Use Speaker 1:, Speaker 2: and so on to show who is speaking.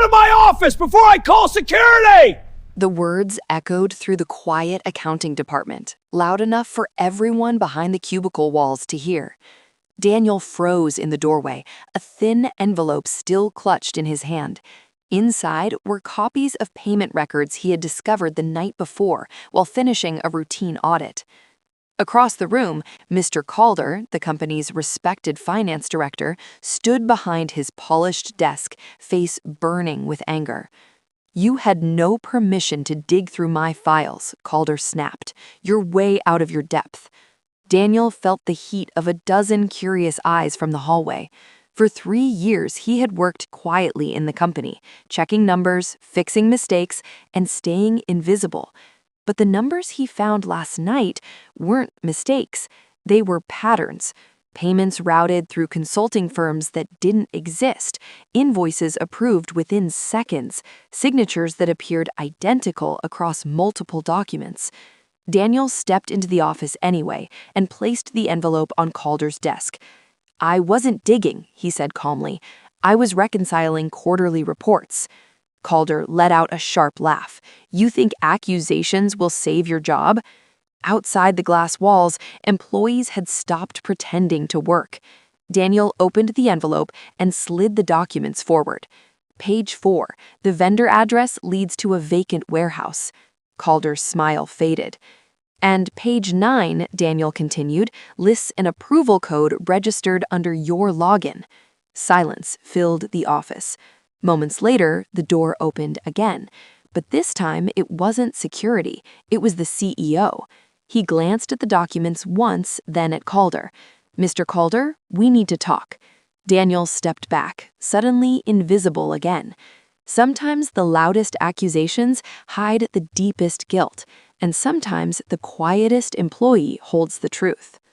Speaker 1: out of my office before I call security!
Speaker 2: The words echoed through the quiet accounting department, loud enough for everyone behind the cubicle walls to hear. Daniel froze in the doorway, a thin envelope still clutched in his hand. Inside were copies of payment records he had discovered the night before while finishing a routine audit. Across the room, Mr. Calder, the company's respected finance director, stood behind his polished desk, face burning with anger. "You had no permission to dig through my files," Calder snapped. "You're way out of your depth." Daniel felt the heat of a dozen curious eyes from the hallway. For 3 years, he had worked quietly in the company, checking numbers, fixing mistakes, and staying invisible. But the numbers he found last night weren't mistakes. They were patterns. Payments routed through consulting firms that didn't exist, invoices approved within seconds, signatures that appeared identical across multiple documents. Daniel stepped into the office anyway and placed the envelope on Calder's desk. "I wasn't digging," he said calmly. "I was reconciling quarterly reports." Calder let out a sharp laugh. "You think accusations will save your job?" Outside the glass walls, employees had stopped pretending to work. Daniel opened the envelope and slid the documents forward. Page 4, the vendor address leads to a vacant warehouse. Calder's smile faded. "And page 9, Daniel continued, lists an approval code registered under your login." Silence filled the office. Moments later, the door opened again. But this time, it wasn't security. It was the CEO. He glanced at the documents once, then at Calder. "Mr. Calder, we need to talk." Daniel stepped back, suddenly invisible again. Sometimes the loudest accusations hide the deepest guilt, and sometimes the quietest employee holds the truth.